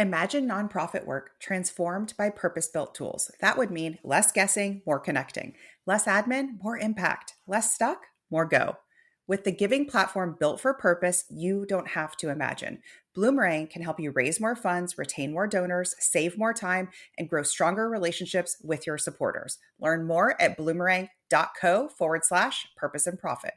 Imagine nonprofit work transformed by purpose-built tools. That would mean less guessing, more connecting, less admin, more impact, less stuck, more go. With the giving platform built for purpose, you don't have to imagine. Bloomerang can help you raise more funds, retain more donors, save more time, and grow stronger relationships with your supporters. Learn more at bloomerang.co/purpose and profit.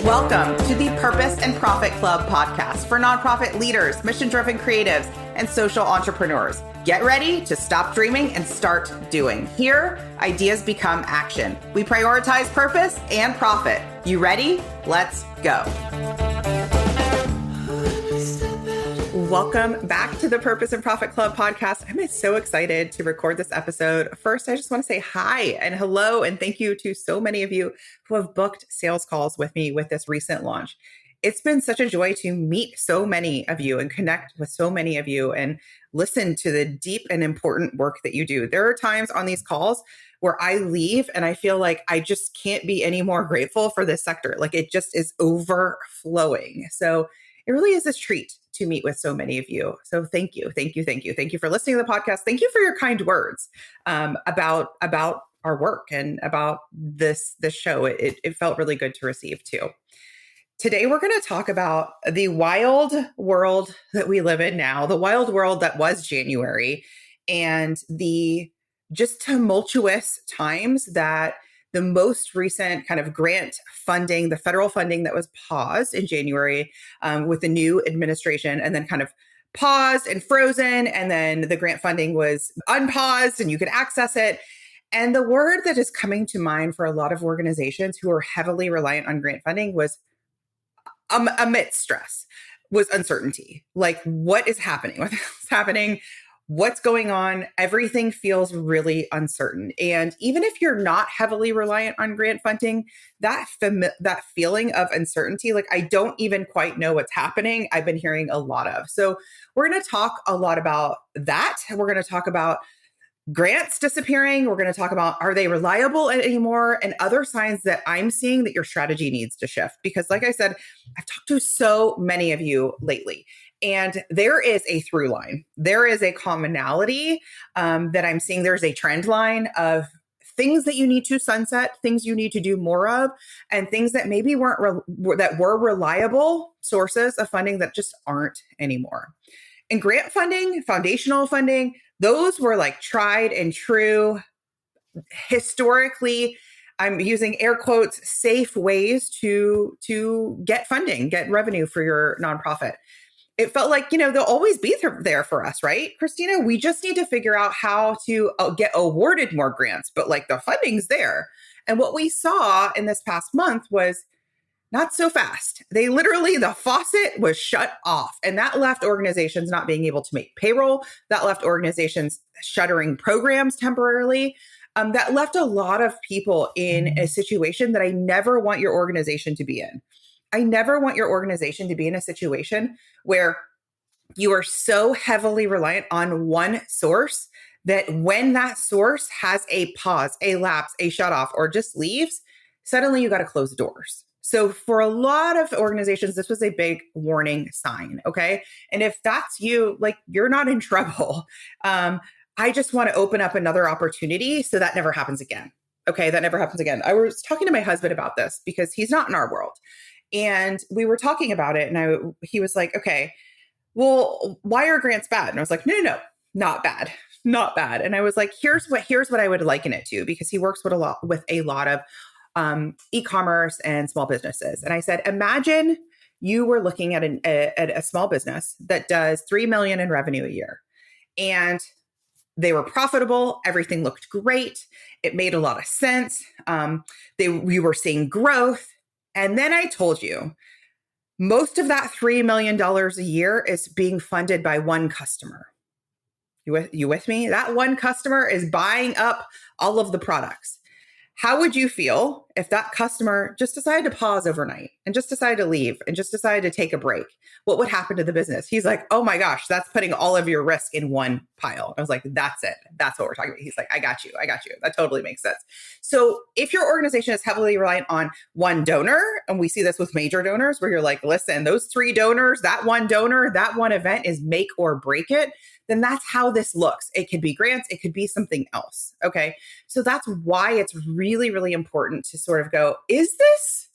Welcome to the Purpose and Profit Club podcast for nonprofit leaders, mission-driven creatives, and social entrepreneurs. Get ready to stop dreaming and start doing. Here, ideas become action. We prioritize purpose and profit. You ready? Let's go. Welcome back to the Purpose and Profit Club podcast. I'm so excited to record this episode. First, I just want to say hi and hello, and thank you to so many of you who have booked sales calls with me with this recent launch. It's been such a joy to meet so many of you and connect with so many of you and listen to the deep and important work that you do. There are times on these calls where I leave and I feel like I just can't be any more grateful for this sector. Like it just is overflowing. So it really is a treat to meet with so many of you. So thank you. Thank you for listening to the podcast. Thank you for your kind words about our work and about this show. It felt really good to receive too. Today, we're going to talk about the wild world that we live in now, the wild world that was January, and the just tumultuous times that the most recent kind of grant funding, the federal funding that was paused in January with the new administration, and then kind of paused and frozen, and then the grant funding was unpaused and you could access it. And the word that is coming to mind for a lot of organizations who are heavily reliant on grant funding was amidst stress, was uncertainty. Like, what is happening? What's happening? What's going on? Everything feels really uncertain. And even if you're not heavily reliant on grant funding, that feeling of uncertainty, like I don't even quite know what's happening, I've been hearing a lot of. So we're going to talk a lot about that. We're going to talk about grants disappearing. We're going to talk about, are they reliable anymore? And other signs that I'm seeing that your strategy needs to shift. Because like I said, I've talked to so many of you lately, and there is a through line. There is a commonality that I'm seeing. There's a trend line of things that you need to sunset, things you need to do more of, and things that maybe that were reliable sources of funding that just aren't anymore. And grant funding, foundational funding, those were like tried and true, historically, I'm using air quotes, safe ways to get funding, get revenue for your nonprofit. It felt like, they'll always be there for us, right, Christina? We just need to figure out how to get awarded more grants, but like the funding's there. And what we saw in this past month was not so fast. The faucet was shut off, and that left organizations not being able to make payroll. That left organizations shuttering programs temporarily. That left a lot of people in a situation that I never want your organization to be in. I never want your organization to be in a situation where you are so heavily reliant on one source that when that source has a pause, a lapse, a shut off, or just leaves, suddenly you got to close the doors. So for a lot of organizations, this was a big warning sign, okay? And if that's you, like you're not in trouble. I just want to open up another opportunity so that never happens again. Okay, that never happens again. I was talking to my husband about this because he's not in our world. And we were talking about it, and he was like, okay, well, why are grants bad? And I was like, no, not bad. And I was like, here's what I would liken it to, because he works with a lot of e-commerce and small businesses. And I said, imagine you were looking at a small business that does $3 million in revenue a year, and they were profitable. Everything looked great. It made a lot of sense. We were seeing growth. And then I told you, most of that $3 million a year is being funded by one customer. You with me? That one customer is buying up all of the products. How would you feel if that customer just decided to pause overnight and just decided to leave and just decided to take a break, what would happen to the business? He's like, oh my gosh, that's putting all of your risk in one pile. I was like, that's it. That's what we're talking about. He's like, I got you. That totally makes sense. So if your organization is heavily reliant on one donor, and we see this with major donors where you're like, listen, those 3 donors, that one donor, that one event is make or break it, then that's how this looks. It could be grants. It could be something else. Okay. So that's why it's really, really important to sort of go, is this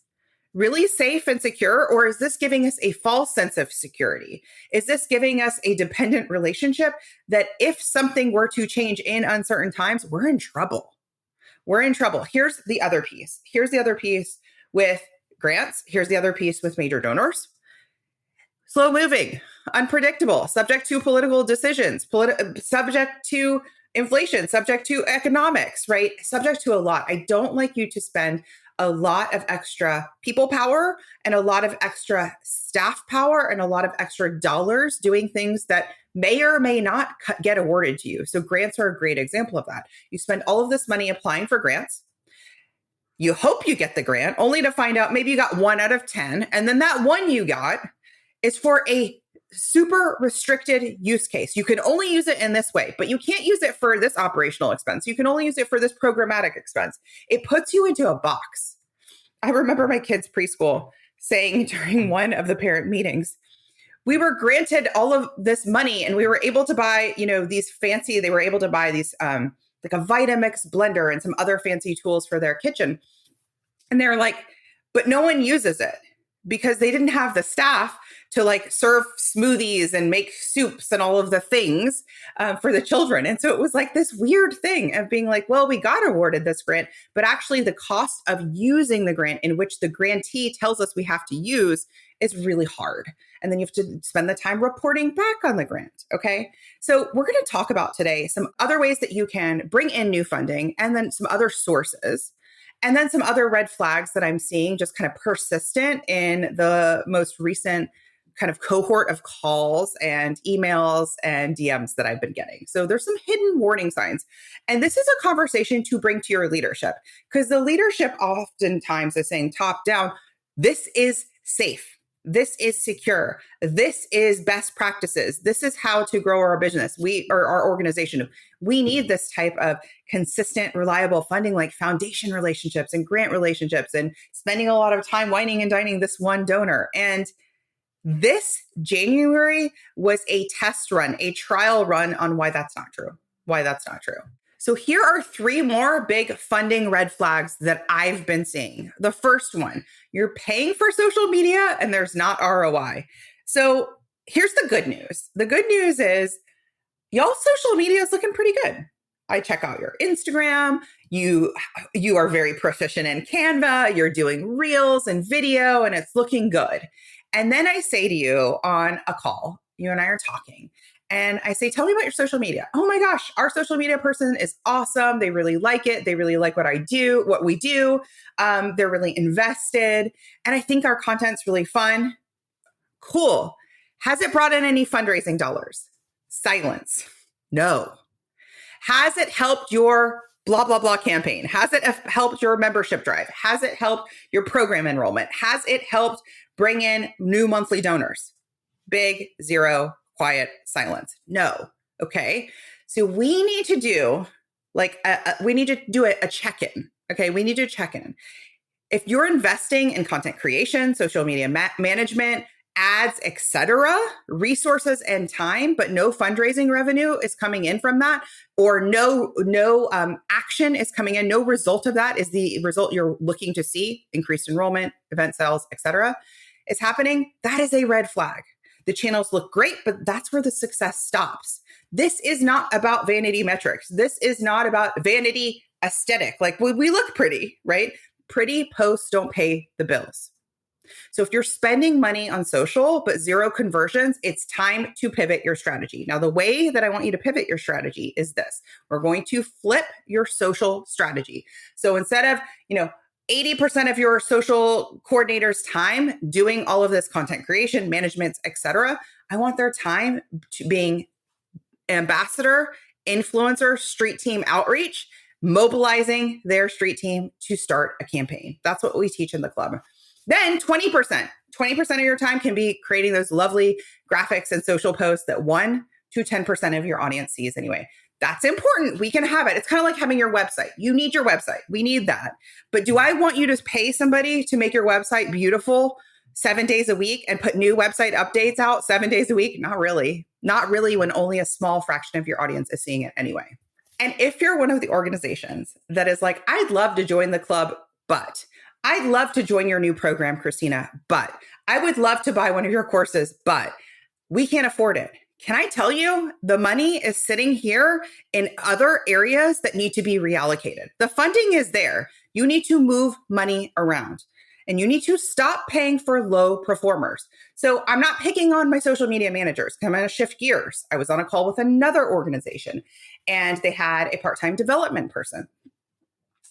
really safe and secure? Or is this giving us a false sense of security? Is this giving us a dependent relationship that if something were to change in uncertain times, we're in trouble? We're in trouble. Here's the other piece. Here's the other piece with grants. Here's the other piece with major donors. Slow moving, unpredictable, subject to political decisions, subject to inflation, subject to economics, right? Subject to a lot. I don't like you to spend a lot of extra people power and a lot of extra staff power and a lot of extra dollars doing things that may or may not get awarded to you. So grants are a great example of that. You spend all of this money applying for grants. You hope you get the grant only to find out maybe you got 1 out of 10. And then that one you got is for a super restricted use case. You can only use it in this way, but you can't use it for this operational expense. You can only use it for this programmatic expense. It puts you into a box. I remember my kids' preschool saying during one of the parent meetings, we were granted all of this money and we were able to buy, they were able to buy these, like a Vitamix blender and some other fancy tools for their kitchen. And they're like, but no one uses it because they didn't have the staff to like serve smoothies and make soups and all of the things for the children. And so it was like this weird thing of being like, well, we got awarded this grant, but actually the cost of using the grant in which the grantee tells us we have to use is really hard. And then you have to spend the time reporting back on the grant. Okay. So we're going to talk about today some other ways that you can bring in new funding and then some other sources. And then some other red flags that I'm seeing just kind of persistent in the most recent kind of cohort of calls and emails and DMs that I've been getting. So there's some hidden warning signs. And this is a conversation to bring to your leadership because the leadership oftentimes is saying top down, this is safe. This is secure. This is best practices. This is how to grow our business. Our organization. We need this type of consistent, reliable funding, like foundation relationships and grant relationships and spending a lot of time wining and dining this one donor. And this January was a test run, a trial run on why that's not true. So here are 3 more big funding red flags that I've been seeing. The first one, you're paying for social media and there's not ROI. So here's the good news. The good news is y'all's social media is looking pretty good. I check out your Instagram. You are very proficient in Canva. You're doing reels and video and it's looking good. And then I say to you on a call, you and I are talking, and I say, tell me about your social media. Oh my gosh, our social media person is awesome. They really like it. They really like what we do. They're really invested. And I think our content's really fun. Cool. Has it brought in any fundraising dollars? Silence. No. Has it helped your blah, blah, blah campaign? Has it helped your membership drive? Has it helped your program enrollment? Has it helped bring in new monthly donors? Big, zero, quiet, silence. No. Okay. So we need to do a check-in. Okay. We need to check in. If you're investing in content creation, social media management, ads, etc., resources and time, but no fundraising revenue is coming in from that, or no action is coming in, no result of that is the result you're looking to see, increased enrollment, event sales, etc., is happening, that is a red flag. The channels look great, but that's where the success stops. This is not about vanity metrics. This is not about vanity aesthetic. Like we look pretty, right? Pretty posts don't pay the bills. So if you're spending money on social, but zero conversions, it's time to pivot your strategy. Now, the way that I want you to pivot your strategy is this. We're going to flip your social strategy. So instead of, 80% of your social coordinator's time doing all of this content creation, management, etc., I want their time to being ambassador, influencer, street team outreach, mobilizing their street team to start a campaign. That's what we teach in the club. Then 20% of your time can be creating those lovely graphics and social posts that 1 to 10% of your audience sees anyway. That's important. We can have it. It's kind of like having your website. You need your website. We need that. But do I want you to pay somebody to make your website beautiful 7 days a week and put new website updates out 7 days a week? Not really. Not really, when only a small fraction of your audience is seeing it anyway. And if you're one of the organizations that is like, I'd love to join the club, but I'd love to join your new program, Christina, but I would love to buy one of your courses, but we can't afford it. Can I tell you, the money is sitting here in other areas that need to be reallocated. The funding is there. You need to move money around and you need to stop paying for low performers. So I'm not picking on my social media managers. I'm going to shift gears. I was on a call with another organization and they had a part-time development person.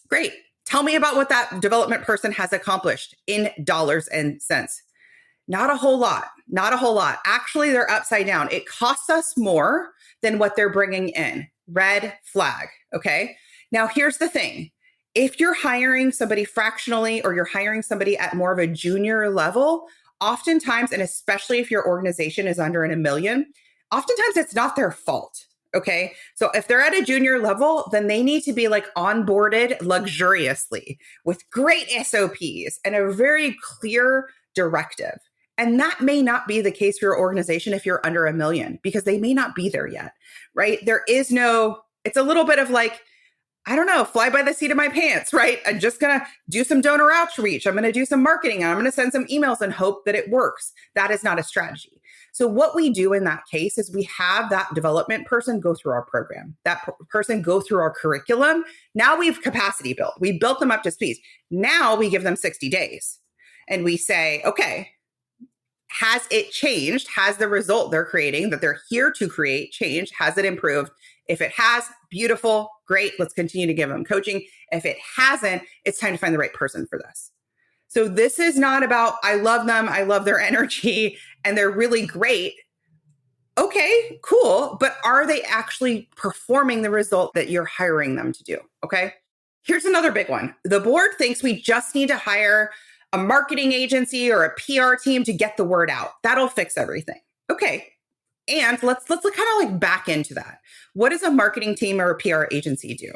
Great. Tell me about what that development person has accomplished in dollars and cents. Not a whole lot. Not a whole lot. Actually, they're upside down. It costs us more than what they're bringing in. Red flag. Okay. Now, here's the thing. If you're hiring somebody fractionally or you're hiring somebody at more of a junior level, oftentimes, and especially if your organization is under $1 million, oftentimes it's not their fault. Okay. So if they're at a junior level, then they need to be like onboarded luxuriously with great SOPs and a very clear directive. And that may not be the case for your organization if you're under $1 million, because they may not be there yet, right? There is no, it's a little bit of like, I don't know, fly by the seat of my pants, right? I'm just going to do some donor outreach. I'm going to do some marketing. And I'm going to send some emails and hope that it works. That is not a strategy. So what we do in that case is we have that development person go through our program, that person go through our curriculum. Now we've capacity built. We built them up to speed. Now we give them 60 days and we say, okay, has it changed? Has the result they're creating that they're here to create changed? Has it improved? If it has, beautiful, great. Let's continue to give them coaching. If it hasn't, it's time to find the right person for this. So this is not about, I love them, I love their energy, and they're really great. Okay, cool. But are they actually performing the result that you're hiring them to do? Okay. Here's another big one. The board thinks we just need to hire a marketing agency or a PR team to get the word out. That'll fix everything. Okay. And let's kind of like back into that. What does a marketing team or a PR agency do?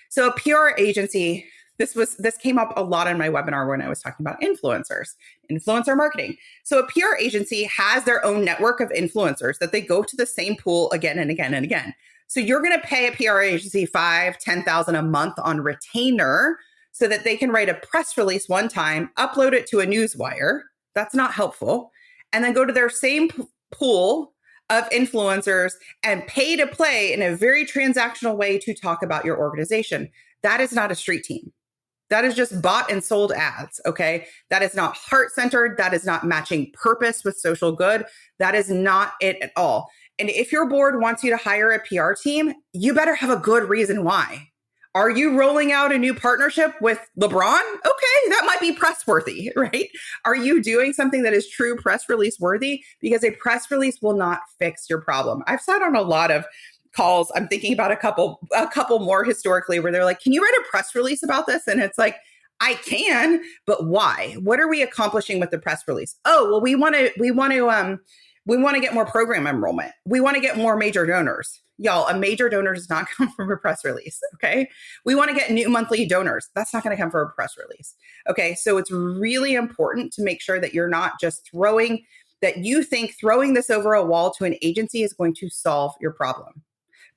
So a PR agency, this came up a lot in my webinar when I was talking about influencer marketing. So a PR agency has their own network of influencers that they go to the same pool again and again and again. So you're going to pay a PR agency $5,000, $10,000 a month on retainer so that they can write a press release one time, upload it to a newswire. That's not helpful. And then go to their same pool of influencers and pay to play in a very transactional way to talk about your organization. That is not a street team. That is just bought and sold ads, okay? That is not heart-centered. That is not matching purpose with social good. That is not it at all. And if your board wants you to hire a PR team, you better have a good reason why. Are you rolling out a new partnership with LeBron? Okay, that might be press worthy, right? Are you doing something that is true press release worthy? Because a press release will not fix your problem. I've sat on a lot of calls. I'm thinking about a couple more historically where they're like, can you write a press release about this? And it's like, I can, but why? What are we accomplishing with the press release? Oh, well, we want to get more program enrollment. We want to get more major donors. Y'all, a major donor does not come from a press release, okay? We want to get new monthly donors. That's not going to come from a press release, okay? So it's really important to make sure that you're not just throwing this over a wall to an agency is going to solve your problem.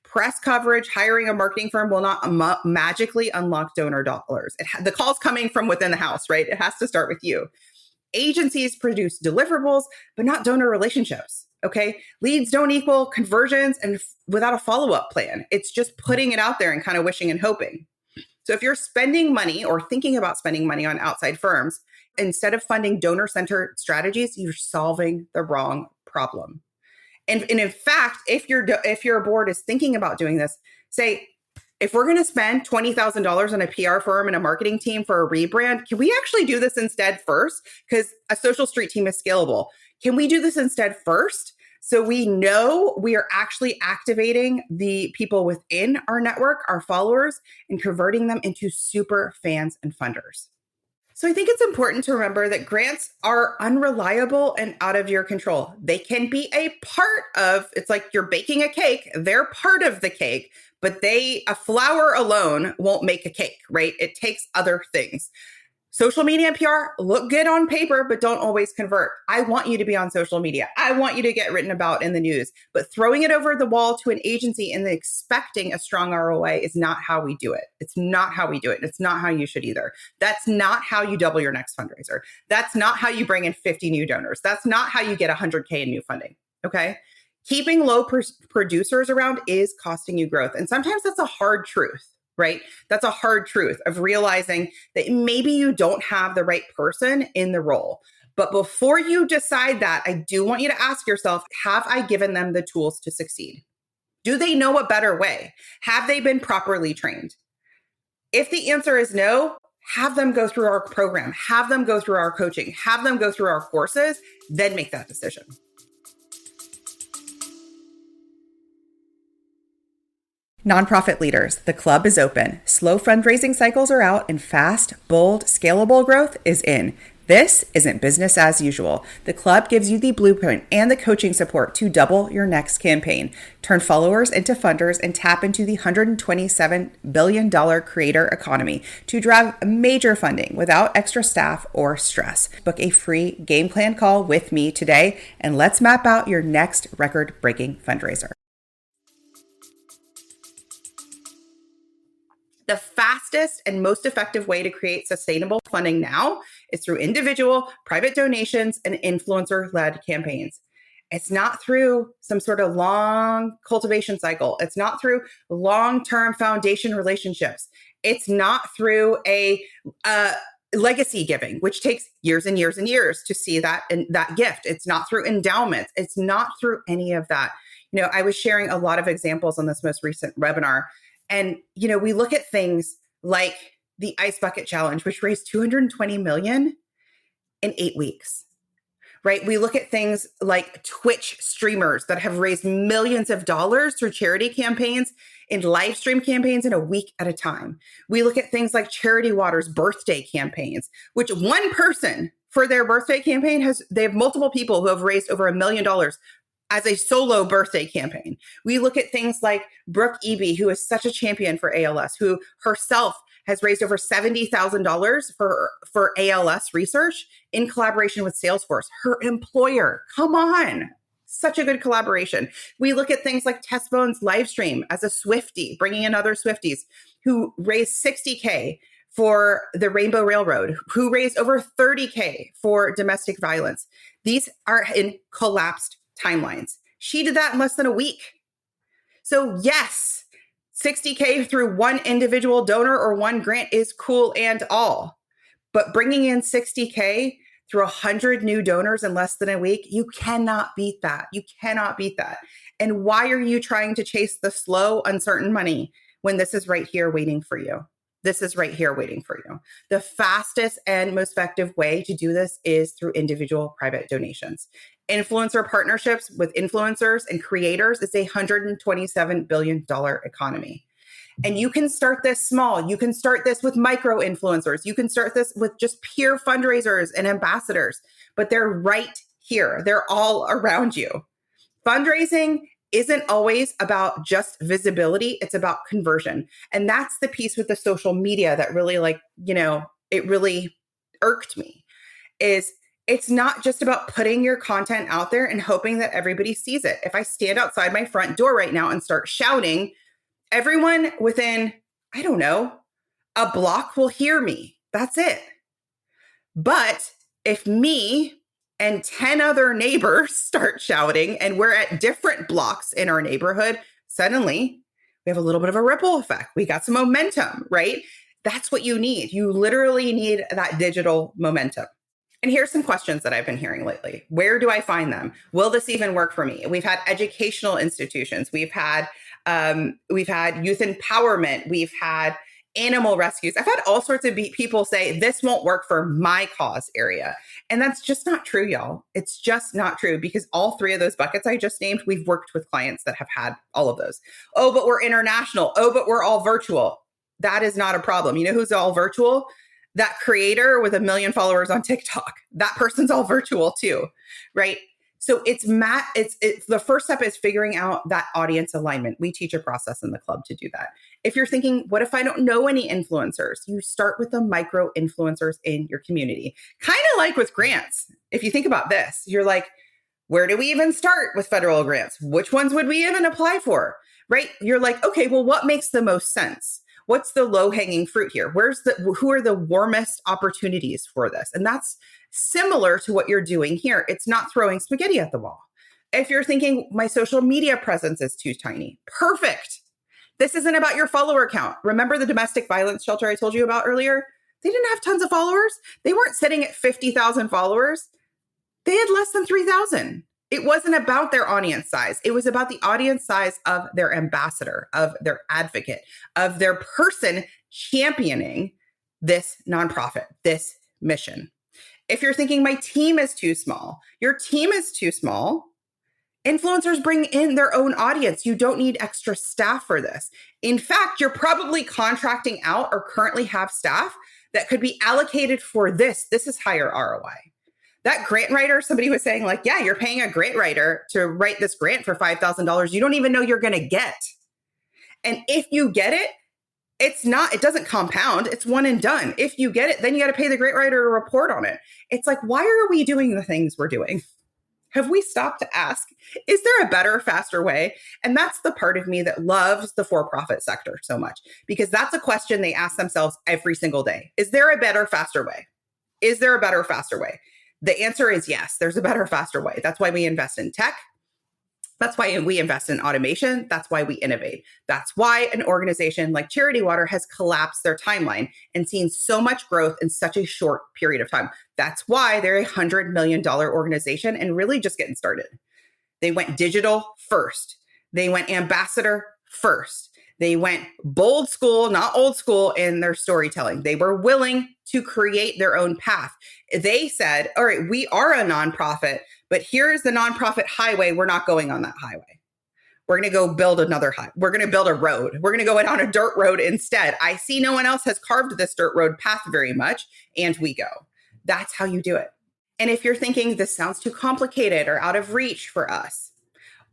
Press coverage, hiring a marketing firm will not magically unlock donor dollars. The call's coming from within the house, right? It has to start with you. Agencies produce deliverables, but not donor relationships. Okay. Leads don't equal conversions and without a follow-up plan. It's just putting it out there and kind of wishing and hoping. So if you're spending money or thinking about spending money on outside firms, instead of funding donor-centered strategies, you're solving the wrong problem. And in fact, if your board is thinking about doing this, say, if we're going to spend $20,000 on a PR firm and a marketing team for a rebrand, can we actually do this instead first? Because a social street team is scalable. Can we do this instead first So we know we are actually activating the people within our network, our followers, and converting them into super fans and funders. So I think it's important to remember that grants are unreliable and out of your control. They can be a part of, it's like you're baking a cake, they're part of the cake, but a flour alone won't make a cake, right? It takes other things. Social media and PR look good on paper, but don't always convert. I want you to be on social media. I want you to get written about in the news, but throwing it over the wall to an agency and expecting a strong ROI is not how we do it. It's not how we do it. It's not how you should either. That's not how you double your next fundraiser. That's not how you bring in 50 new donors. That's not how you get 100K in new funding. Okay. Keeping low producers around is costing you growth. And sometimes that's a hard truth. Right? That's a hard truth of realizing that maybe you don't have the right person in the role. But before you decide that, I do want you to ask yourself, have I given them the tools to succeed? Do they know a better way? Have they been properly trained? If the answer is no, have them go through our program, have them go through our coaching, have them go through our courses, then make that decision. Nonprofit leaders, the club is open. Slow fundraising cycles are out and fast, bold, scalable growth is in. This isn't business as usual. The club gives you the blueprint and the coaching support to double your next campaign, turn followers into funders, and tap into the $127 billion creator economy to drive major funding without extra staff or stress. Book a free game plan call with me today, and let's map out your next record-breaking fundraiser. The fastest and most effective way to create sustainable funding now is through individual, private donations, and influencer-led campaigns. It's not through some sort of long cultivation cycle. It's not through long-term foundation relationships. It's not through a legacy giving, which takes years and years and years to see that gift. It's not through endowments. It's not through any of that. I was sharing a lot of examples on this most recent webinar. And, we look at things like the Ice Bucket Challenge, which raised $220 million in 8 weeks, right? We look at things like Twitch streamers that have raised millions of dollars through charity campaigns in live stream campaigns in a week at a time. We look at things like Charity Water's birthday campaigns, which one person for their birthday campaign they have multiple people who have raised over $1 million as a solo birthday campaign. We look at things like Brooke Eby, who is such a champion for ALS, who herself has raised over $70,000 for ALS research in collaboration with Salesforce, her employer. Come on. Such a good collaboration. We look at things like Tess Bones' live stream as a Swiftie, bringing in other Swifties who raised $60K for the Rainbow Railroad, who raised over $30K for domestic violence. These are in collapsed timelines. She did that in less than a week. So yes, $60K through one individual donor or one grant is cool and all, but bringing in $60K through 100 new donors in less than a week, you cannot beat that. You cannot beat that. And why are you trying to chase the slow, uncertain money when this is right here waiting for you? This is right here waiting for you. The fastest and most effective way to do this is through individual private donations. Influencer partnerships with influencers and creators is a $127 billion economy. And you can start this small. You can start this with micro influencers. You can start this with just peer fundraisers and ambassadors, but they're right here. They're all around you. Fundraising isn't always about just visibility. It's about conversion. And that's the piece with the social media that really it really irked me is it's not just about putting your content out there and hoping that everybody sees it. If I stand outside my front door right now and start shouting, everyone within, I don't know, a block will hear me. That's it. But if me and 10 other neighbors start shouting and we're at different blocks in our neighborhood, suddenly we have a little bit of a ripple effect. We got some momentum, right? That's what you need. You literally need that digital momentum. And here's some questions that I've been hearing lately. Where do I find them? Will this even work for me? We've had educational institutions. We've had youth empowerment. We've had animal rescues. I've had all sorts of people say, this won't work for my cause area. And that's just not true, y'all. It's just not true, because all three of those buckets I just named, we've worked with clients that have had all of those. Oh, but we're international. Oh, but we're all virtual. That is not a problem. You know who's all virtual? That creator with 1 million followers on TikTok. That person's all virtual too, right? So it's the first step is figuring out that audience alignment. We teach a process in the club to do that. If you're thinking, what if I don't know any influencers? You start with the micro influencers in your community. Kind of like with grants. If you think about this, you're like, where do we even start with federal grants? Which ones would we even apply for? Right? You're like, okay, well, what makes the most sense? What's the low-hanging fruit here? Who are the warmest opportunities for this? And that's similar to what you're doing here. It's not throwing spaghetti at the wall. If you're thinking my social media presence is too tiny, perfect. This isn't about your follower count. Remember the domestic violence shelter I told you about earlier? They didn't have tons of followers. They weren't sitting at 50,000 followers. They had less than 3,000. It wasn't about their audience size. It was about the audience size of their ambassador, of their advocate, of their person championing this nonprofit, this mission. If you're thinking my team is too small, your team is too small, influencers bring in their own audience. You don't need extra staff for this. In fact, you're probably contracting out or currently have staff that could be allocated for this. This is higher ROI. That grant writer, somebody was saying like, yeah, you're paying a grant writer to write this grant for $5,000. You don't even know you're going to get. And if you get it, it doesn't compound. It's one and done. If you get it, then you got to pay the grant writer to report on it. It's like, why are we doing the things we're doing? Have we stopped to ask, is there a better, faster way? And that's the part of me that loves the for-profit sector so much, because that's a question they ask themselves every single day. Is there a better, faster way? Is there a better, faster way? The answer is yes, there's a better, faster way. That's why we invest in tech. That's why we invest in automation. That's why we innovate. That's why an organization like Charity Water has collapsed their timeline and seen so much growth in such a short period of time. That's why they're a $100 million organization and really just getting started. They went digital first. They went ambassador first. They went bold school, not old school in their storytelling. They were willing to create their own path. They said, all right, we are a nonprofit, but here's the nonprofit highway. We're not going on that highway. We're going to go build another highway. We're going to build a road. We're going to go on a dirt road instead. I see no one else has carved this dirt road path very much, and we go. That's how you do it. And if you're thinking this sounds too complicated or out of reach for us,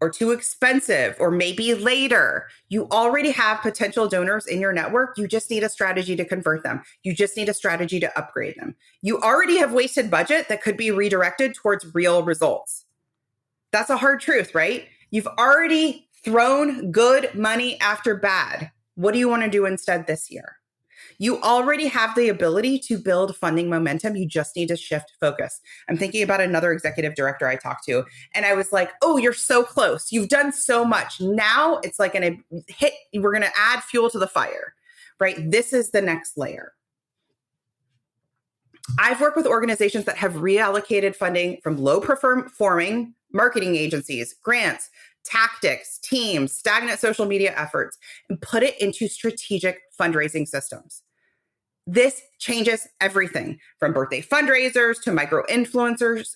or too expensive, or maybe later, you already have potential donors in your network. You just need a strategy to convert them. You just need a strategy to upgrade them. You already have wasted budget that could be redirected towards real results. That's a hard truth, right? You've already thrown good money after bad. What do you want to do instead this year? You already have the ability to build funding momentum. You just need to shift focus. I'm thinking about another executive director I talked to, and I was like, oh, you're so close. You've done so much. Now it's like we're going to add fuel to the fire, right? This is the next layer. I've worked with organizations that have reallocated funding from low performing marketing agencies, grants, tactics, teams, stagnant social media efforts, and put it into strategic fundraising systems. This changes everything from birthday fundraisers to micro influencers,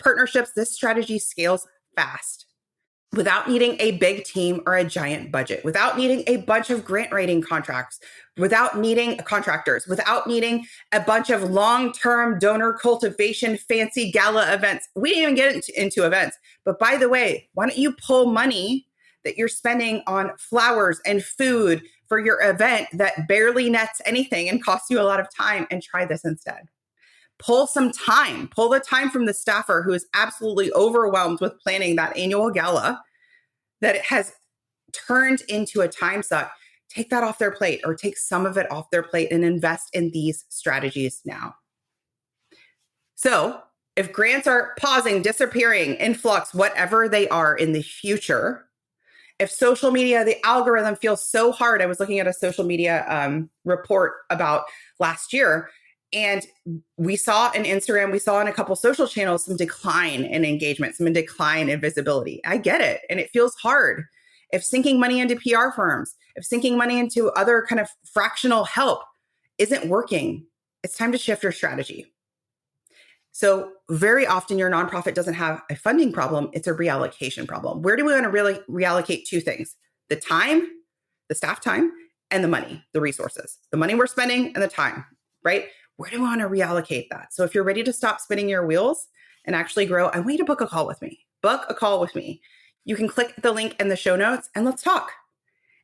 partnerships. This strategy scales fast without needing a big team or a giant budget, without needing a bunch of grant writing contracts, without needing contractors, without needing a bunch of long-term donor cultivation, fancy gala events. We didn't even get into events. But by the way, why don't you pull money that you're spending on flowers and food for your event that barely nets anything and costs you a lot of time, and try this instead. Pull some time, pull the time from the staffer who is absolutely overwhelmed with planning that annual gala that it has turned into a time suck. Take that off their plate, or take some of it off their plate and invest in these strategies now. So if grants are pausing, disappearing, influx, whatever they are in the future, if social media, the algorithm feels so hard. I was looking at a social media report about last year, and we saw in Instagram, we saw in a couple social channels, some decline in engagement, some decline in visibility. I get it. And it feels hard. If sinking money into PR firms, if sinking money into other kind of fractional help isn't working, it's time to shift your strategy. So very often your nonprofit doesn't have a funding problem, it's a reallocation problem. Where do we want to really reallocate two things? The time, the staff time, and the money, the resources, the money we're spending and the time, right? Where do we want to reallocate that? So if you're ready to stop spinning your wheels and actually grow, I want you to book a call with me. Book a call with me. You can click the link in the show notes and let's talk.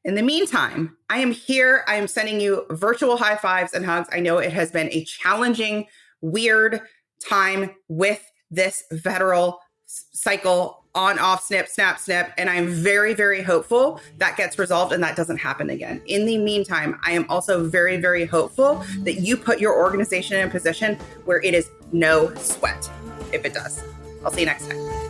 In the meantime, I am here. I am sending you virtual high fives and hugs. I know it has been a challenging, weird time with this federal cycle on, off, snip, snap, snip. And I'm very, very hopeful that gets resolved and that doesn't happen again. In the meantime, I am also very, very hopeful that you put your organization in a position where it is no sweat if it does. I'll see you next time.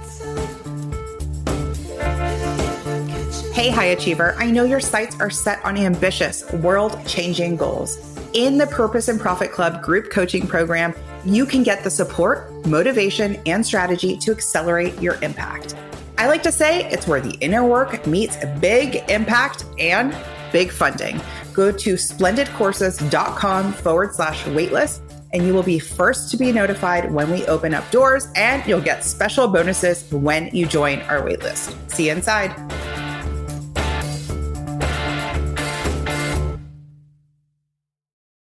Hey, high achiever. I know your sights are set on ambitious, world-changing goals. In the Purpose and Profit Club group coaching program, you can get the support, motivation, and strategy to accelerate your impact. I like to say it's where the inner work meets big impact and big funding. Go to splendidcourses.com/waitlist and you will be first to be notified when we open up doors, and you'll get special bonuses when you join our waitlist. See you inside.